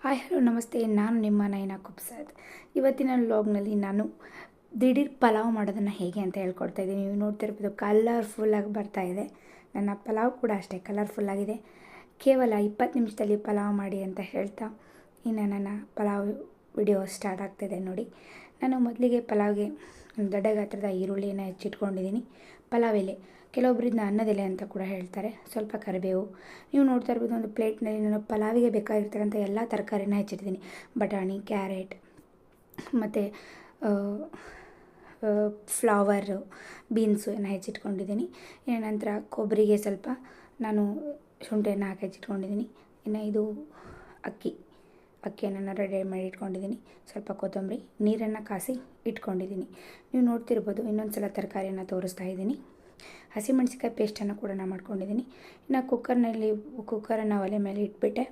Hi hello ನಮಸ್ತೆ, ನಾನು ನಿಮ್ಮ ನಯನ ಕುಬ್ಸಾದ್. ಇವತ್ತಿನ ವ್ಲಾಗ್ನಲ್ಲಿ ನಾನು ದಿಢೀರ್ ಪಲಾವ್ ಮಾಡೋದನ್ನು ಹೇಗೆ ಅಂತ ಹೇಳ್ಕೊಡ್ತಾ ಇದ್ದೀನಿ. ನೀವು ನೋಡ್ತಿರ್ಬೋದು ಕಲರ್ಫುಲ್ಲಾಗಿ ಬರ್ತಾಯಿದೆ. ನನ್ನ ಪಲಾವ್ ಕೂಡ ಅಷ್ಟೇ ಕಲರ್ಫುಲ್ಲಾಗಿದೆ. ಕೇವಲ 20 ನಿಮಿಷದಲ್ಲಿ ಪಲಾವ್ ಮಾಡಿ ಅಂತ ಹೇಳ್ತಾ ಇನ್ನು ನನ್ನ ಪಲಾವ್ ವಿಡಿಯೋ ಸ್ಟಾರ್ಟ್ ಆಗ್ತಿದೆ ನೋಡಿ. ನಾನು ಮೊದಲಿಗೆ ಪಲಾವ್ಗೆ ದೊಡ್ಡ ಗಾತ್ರದ ಈರುಳ್ಳಿಯನ್ನು ಹೆಚ್ಚಿಟ್ಕೊಂಡಿದ್ದೀನಿ. ಪಲಾವ್ ಎಲೆ, ಕೆಲವೊಬ್ಬರು ಇದನ್ನ ಅನ್ನದ ಎಲೆ ಅಂತ ಕೂಡ ಹೇಳ್ತಾರೆ. ಸ್ವಲ್ಪ ಕರಿಬೇವು, ನೀವು ನೋಡ್ತಾ ಇರ್ಬೋದು ಒಂದು ಪ್ಲೇಟ್ನಲ್ಲಿ ನಾನು ಪಲಾವಿಗೆ ಬೇಕಾಗಿರ್ತಕ್ಕಂಥ ಎಲ್ಲ ತರಕಾರಿನ ಹೆಚ್ಚಿಟ್ಟಿದ್ದೀನಿ. ಬಟಾಣಿ, ಕ್ಯಾರೆಟ್ ಮತ್ತು ಫ್ಲವರು, ಬೀನ್ಸು ಎಲ್ಲ ಹೆಚ್ಚಿಟ್ಕೊಂಡಿದ್ದೀನಿ. ಇನ್ನು ನಂತರ ಕೊಬ್ಬರಿಗೆ ಸ್ವಲ್ಪ ನಾನು ಶುಂಠಿಯನ್ನು ಹಾಕಿ ಹೆಚ್ಚಿಟ್ಕೊಂಡಿದ್ದೀನಿ. ಇನ್ನು ಇದು ಅಕ್ಕಿಯನ್ನು ನಾನು ರೆಡಿ ಮಾಡಿ ಇಟ್ಕೊಂಡಿದ್ದೀನಿ. ಸ್ವಲ್ಪ ಕೊತ್ತಂಬರಿ, ನೀರನ್ನು ಕಾಸಿ ಇಟ್ಕೊಂಡಿದ್ದೀನಿ. ನೀವು ನೋಡ್ತಿರ್ಬೋದು ಇನ್ನೊಂದು ಸಲ ತರಕಾರಿಯನ್ನು ತೋರಿಸ್ತಾ ಇದ್ದೀನಿ. ಹಸಿಮೆಣಸಿಕಾಯಿ ಪೇಸ್ಟನ್ನು ಕೂಡ ನಾನು ಮಾಡ್ಕೊಂಡಿದ್ದೀನಿ. ಇನ್ನು ಕುಕ್ಕರನ್ನು ಒಲೆ ಮೇಲೆ ಇಟ್ಬಿಟ್ಟೆ.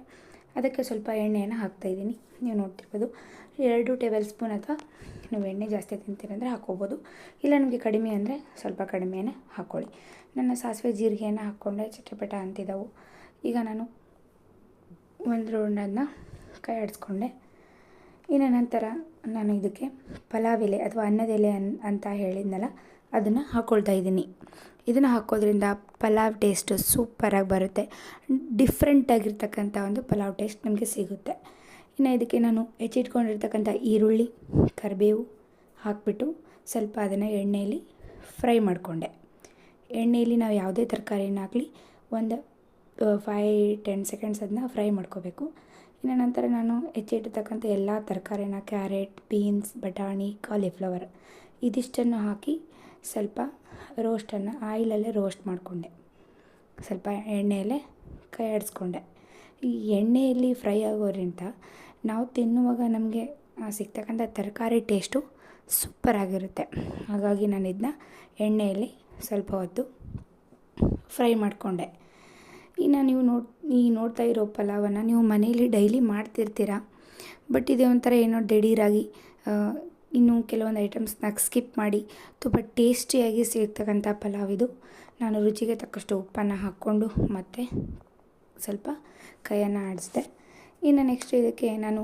ಅದಕ್ಕೆ ಸ್ವಲ್ಪ ಎಣ್ಣೆಯನ್ನು ಹಾಕ್ತಾಯಿದ್ದೀನಿ. ನೀವು ನೋಡ್ತಿರ್ಬೋದು 2 ಟೇಬಲ್ ಸ್ಪೂನ್, ಅಥವಾ ನೀವು ಎಣ್ಣೆ ಜಾಸ್ತಿ ತಿಂತೀರಿ ಅಂದರೆ ಹಾಕ್ಕೋಬೋದು. ಇಲ್ಲ ನಿಮಗೆ ಕಡಿಮೆ ಅಂದರೆ ಸ್ವಲ್ಪ ಕಡಿಮೆನೇ ಹಾಕ್ಕೊಳ್ಳಿ. ನನ್ನ ಸಾಸಿವೆ ಜೀರಿಗೆಯನ್ನು ಹಾಕ್ಕೊಂಡೆ, ಚಟಪಟ ಅಂತಿದ್ದವು. ಈಗ ನಾನು ಒಂದು ರೌಂಡನ್ನು ಕೈ ಆಡಿಸ್ಕೊಂಡೆ. ಇನ್ನು ನಂತರ ನಾನು ಇದಕ್ಕೆ ಪಲಾವ್ ಎಲೆ ಅಥವಾ ಅನ್ನದ ಎಲೆ ಅಂತ ಹೇಳಿದ್ನಲ್ಲ, ಅದನ್ನು ಹಾಕ್ಕೊಳ್ತಾ ಇದ್ದೀನಿ. ಇದನ್ನು ಹಾಕೋದ್ರಿಂದ ಪಲಾವ್ ಟೇಸ್ಟು ಸೂಪರಾಗಿ ಬರುತ್ತೆ. ಡಿಫ್ರೆಂಟಾಗಿರ್ತಕ್ಕಂಥ ಒಂದು ಪಲಾವ್ ಟೇಸ್ಟ್ ನಮಗೆ ಸಿಗುತ್ತೆ. ಇನ್ನು ಇದಕ್ಕೆ ನಾನು ಹೆಚ್ಚಿಟ್ಕೊಂಡಿರ್ತಕ್ಕಂಥ ಈರುಳ್ಳಿ, ಕರಿಬೇವು ಹಾಕಿಬಿಟ್ಟು ಸ್ವಲ್ಪ ಅದನ್ನು ಎಣ್ಣೆಯಲ್ಲಿ ಫ್ರೈ ಮಾಡಿಕೊಂಡೆ. ಎಣ್ಣೆಯಲ್ಲಿ ನಾವು ಯಾವುದೇ ತರಕಾರಿನ ಹಾಕಲಿ ಒಂದು 5-10 ಸೆಕೆಂಡ್ಸ್ ಅದನ್ನ ಫ್ರೈ ಮಾಡ್ಕೋಬೇಕು. ಇನ್ನು ನಂತರ ನಾನು ಹೆಚ್ಚಿಟ್ಟಿರ್ತಕ್ಕಂಥ ಎಲ್ಲ ತರಕಾರಿನ ಕ್ಯಾರೆಟ್, ಬೀನ್ಸ್, ಬಟಾಣಿ, ಕಾಲಿಫ್ಲವರ್ ಇದಿಷ್ಟನ್ನು ಹಾಕಿ ಸ್ವಲ್ಪ ಆಯಿಲಲ್ಲೇ ರೋಸ್ಟ್ ಮಾಡಿಕೊಂಡೆ. ಸ್ವಲ್ಪ ಎಣ್ಣೆಯಲ್ಲೇ ಕೈ ಆಡಿಸ್ಕೊಂಡೆ. ಈ ಎಣ್ಣೆಯಲ್ಲಿ ಫ್ರೈ ಆಗೋದ್ರಿಂದ ನಾವು ತಿನ್ನುವಾಗ ನಮಗೆ ಸಿಗ್ತಕ್ಕಂಥ ತರಕಾರಿ ಟೇಸ್ಟು ಸೂಪರಾಗಿರುತ್ತೆ. ಹಾಗಾಗಿ ನಾನು ಇದನ್ನ ಎಣ್ಣೆಯಲ್ಲಿ ಸ್ವಲ್ಪ ಹೊತ್ತು ಫ್ರೈ ಮಾಡಿಕೊಂಡೆ. ಇನ್ನು ನೀವು ನೋಡ್ತಾ ಇರೋ ಪಲಾವನ್ನು ನೀವು ಮನೆಯಲ್ಲಿ ಡೈಲಿ ಮಾಡ್ತಿರ್ತೀರ. ಬಟ್ ಇದೇ ಒಂಥರ ಏನೋ ದಿಢೀರಾಗಿ ಇನ್ನು ಕೆಲವೊಂದು ಐಟಮ್ಸ್ನ ಸ್ಕಿಪ್ ಮಾಡಿ ತುಂಬ ಟೇಸ್ಟಿಯಾಗಿ ಸಿಗ್ತಕ್ಕಂಥ ಪಲಾವ್ ಇದು. ನಾನು ರುಚಿಗೆ ತಕ್ಕಷ್ಟು ಉಪ್ಪನ್ನು ಹಾಕ್ಕೊಂಡು ಮತ್ತು ಸ್ವಲ್ಪ ಕೈಯನ್ನು ಆಡಿಸಿದೆ. ಇನ್ನು ನೆಕ್ಸ್ಟ್ ಇದಕ್ಕೆ ನಾನು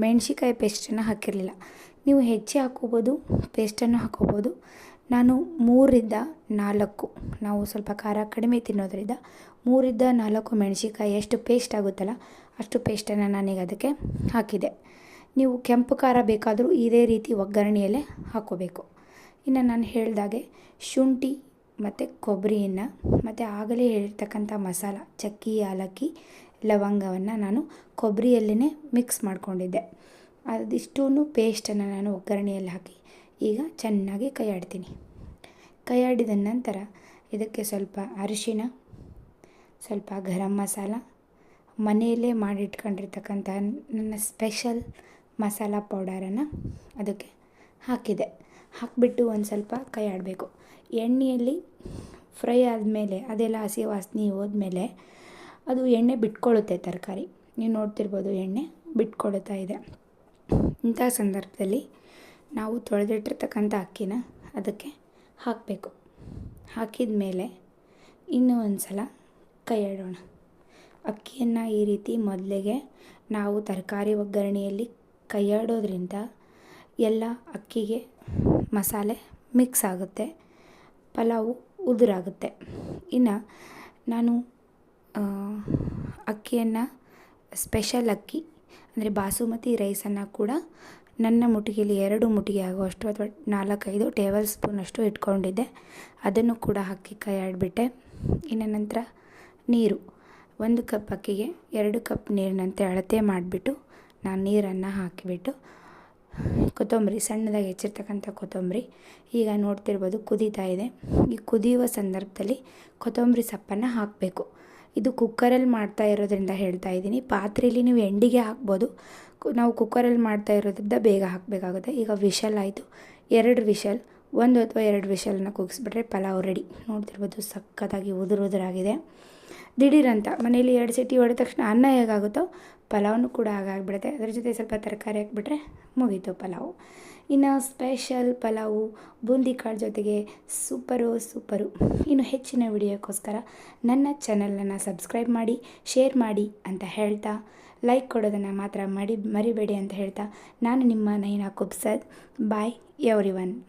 ಮೆಣಸಿಕಾಯಿ ಪೇಸ್ಟನ್ನು ಹಾಕಿರಲಿಲ್ಲ. ನೀವು ಹೆಚ್ಚೆ ಹಾಕ್ಕೋಬೋದು, ಪೇಸ್ಟನ್ನು ಹಾಕ್ಕೋಬೋದು. ನಾನು 3-4, ನಾವು ಸ್ವಲ್ಪ ಖಾರ ಕಡಿಮೆ ತಿನ್ನೋದ್ರಿಂದ 3-4 ಮೆಣಸಿಕಾಯಿ ಎಷ್ಟು ಪೇಸ್ಟ್ ಆಗುತ್ತಲ್ಲ ಅಷ್ಟು ಪೇಸ್ಟನ್ನು ನಾನೀಗ ಅದಕ್ಕೆ ಹಾಕಿದೆ. ನೀವು ಕೆಂಪು ಖಾರ ಬೇಕಾದರೂ ಇದೇ ರೀತಿ ಒಗ್ಗರಣೆಯಲ್ಲೇ ಹಾಕ್ಕೋಬೇಕು. ಇನ್ನು ನಾನು ಹೇಳಿದಾಗೆ ಶುಂಠಿ ಮತ್ತು ಕೊಬ್ಬರಿಯನ್ನು ಮತ್ತು ಆಗಲೇ ಹೇಳಿರ್ತಕ್ಕಂಥ ಮಸಾಲ ಚಕ್ಕೆ, ಏಲಕ್ಕಿ, ಲವಂಗವನ್ನು ನಾನು ಕೊಬ್ಬರಿಯಲ್ಲೇ ಮಿಕ್ಸ್ ಮಾಡಿಕೊಂಡಿದ್ದೆ. ಅದಿಷ್ಟೂ ಪೇಸ್ಟನ್ನು ನಾನು ಒಗ್ಗರಣೆಯಲ್ಲಿ ಹಾಕಿ ಈಗ ಚೆನ್ನಾಗಿ ಕೈ ಆಡ್ತೀನಿ. ಕೈ ಆಡಿದ ನಂತರ ಇದಕ್ಕೆ ಸ್ವಲ್ಪ ಅರಿಶಿಣ, ಸ್ವಲ್ಪ ಗರಂ ಮಸಾಲ, ಮನೆಯಲ್ಲೇ ಮಾಡಿಟ್ಕೊಂಡಿರ್ತಕ್ಕಂಥ ನನ್ನ ಸ್ಪೆಷಲ್ ಮಸಾಲ ಪೌಡರನ್ನು ಅದಕ್ಕೆ ಹಾಕಿದೆ. ಹಾಕಿಬಿಟ್ಟು ಒಂದು ಸ್ವಲ್ಪ ಕೈ ಆಡಬೇಕು. ಎಣ್ಣೆಯಲ್ಲಿ ಫ್ರೈ ಆದಮೇಲೆ ಅದೆಲ್ಲ ಹಸಿ ವಾಸನೆ ಹೋದ್ಮೇಲೆ ಅದು ಎಣ್ಣೆ ಬಿಟ್ಕೊಳ್ಳುತ್ತೆ ತರಕಾರಿ. ನೀವು ನೋಡ್ತಿರ್ಬೋದು ಎಣ್ಣೆ ಬಿಟ್ಕೊಳ್ತಾ ಇದೆ. ಇಂಥ ಸಂದರ್ಭದಲ್ಲಿ ನಾವು ತೊಳೆದಿಟ್ಟಿರ್ತಕ್ಕಂಥ ಅಕ್ಕಿನ ಅದಕ್ಕೆ ಹಾಕಬೇಕು. ಹಾಕಿದ ಮೇಲೆ ಇನ್ನೂ ಒಂದು ಸಲ ಕೈ ಆಡೋಣ. ಅಕ್ಕಿಯನ್ನು ಈ ರೀತಿ ಮೊದಲಿಗೆ ನಾವು ತರಕಾರಿ ಒಗ್ಗರಣೆಯಲ್ಲಿ ಕೈ ಆಡೋದ್ರಿಂದ ಎಲ್ಲ ಅಕ್ಕಿಗೆ ಮಸಾಲೆ ಮಿಕ್ಸ್ ಆಗುತ್ತೆ, ಪಲಾವು ಉದುರಾಗುತ್ತೆ. ಇನ್ನು ನಾನು ಅಕ್ಕಿಯನ್ನು ಸ್ಪೆಷಲ್ ಅಕ್ಕಿ ಅಂದರೆ ಬಾಸುಮತಿ ರೈಸನ್ನು ಕೂಡ ನನ್ನ ಮುಟ್ಟಿಗೆಯಲ್ಲಿ 2 ಮುಟ್ಟಿಗೆ ಆಗುವಷ್ಟು ಅಥವಾ 4-5 ಟೇಬಲ್ ಸ್ಪೂನಷ್ಟು ಇಟ್ಕೊಂಡಿದ್ದೆ. ಅದನ್ನು ಕೂಡ ಹಾಕಿ ಕೈ ಆಡಿಬಿಟ್ಟೆ. ಇನ್ನು ನಂತರ ನೀರು, 1 ಕಪ್ ಅಕ್ಕಿಗೆ 2 ಕಪ್ ನೀರಿನಂತೆ ಅಳತೆ ಮಾಡಿಬಿಟ್ಟು ನಾನು ನೀರನ್ನು ಹಾಕಿಬಿಟ್ಟು ಕೊತ್ತಂಬರಿ, ಸಣ್ಣದಾಗಿ ಹೆಚ್ಚಿರ್ತಕ್ಕಂಥ ಕೊತ್ತಂಬರಿ, ಈಗ ನೋಡ್ತಿರ್ಬೋದು ಕುದೀತಾ ಇದೆ. ಈ ಕುದಿಯುವ ಸಂದರ್ಭದಲ್ಲಿ ಕೊತ್ತಂಬರಿ ಸೊಪ್ಪನ್ನು ಹಾಕಬೇಕು. ಇದು ಕುಕ್ಕರಲ್ಲಿ ಮಾಡ್ತಾ ಇರೋದ್ರಿಂದ ಹೇಳ್ತಾ ಇದ್ದೀನಿ. ಪಾತ್ರೆಯಲ್ಲಿ ನೀವು ಎಂಡಿಗೆ ಹಾಕ್ಬೋದು. ನಾವು ಕುಕ್ಕರಲ್ಲಿ ಮಾಡ್ತಾ ಇರೋದ್ರಿಂದ ಬೇಗ ಹಾಕಬೇಕಾಗುತ್ತೆ. ಈಗ ವಿಷಲ್ ಆಯಿತು, 2 ವಿಷಲ್, 1 ಅಥವಾ 2 ವಿಷಲನ್ನ ಕೂಗಿಸ್ಬಿಟ್ರೆ ಪಲಾವ್ ರೆಡಿ. ನೋಡ್ತಿರ್ಬೋದು ಸಖತ್ತಾಗಿ ಉದುರಾಗಿದೆ. ದಿಢೀರಂತ ಮನೇಲಿ 2 ಸೀಟಿ ಹೊಡೆದ ತಕ್ಷಣ ಅನ್ನ ಹೇಗಾಗುತ್ತೋ ಪಲಾವ್ನು ಕೂಡ ಹಾಗಾಗಿಬಿಡುತ್ತೆ. ಅದ್ರ ಜೊತೆ ಸ್ವಲ್ಪ ತರಕಾರಿ ಹಾಕಿಬಿಟ್ರೆ ಮುಗೀತು ಪಲಾವು. ಇನ್ನು ಸ್ಪೆಷಲ್ ಪಲಾವು ಬೂಂದಿ ಕಾಳು ಜೊತೆಗೆ ಸೂಪರು. ಇನ್ನು ಹೆಚ್ಚಿನ ವಿಡಿಯೋಕ್ಕೋಸ್ಕರ ನನ್ನ ಚಾನಲನ್ನು ಸಬ್ಸ್ಕ್ರೈಬ್ ಮಾಡಿ, ಶೇರ್ ಮಾಡಿ ಅಂತ ಹೇಳ್ತಾ ಲೈಕ್ ಕೊಡೋದನ್ನು ಮಾತ್ರ ಮರಿಬೇಡಿ ಅಂತ ಹೇಳ್ತಾ ನಾನು ನಿಮ್ಮ ನೈನಾ ಕುಬ್ಸದ್ ಬಾಯ್ ಎವ್ರಿವನ್.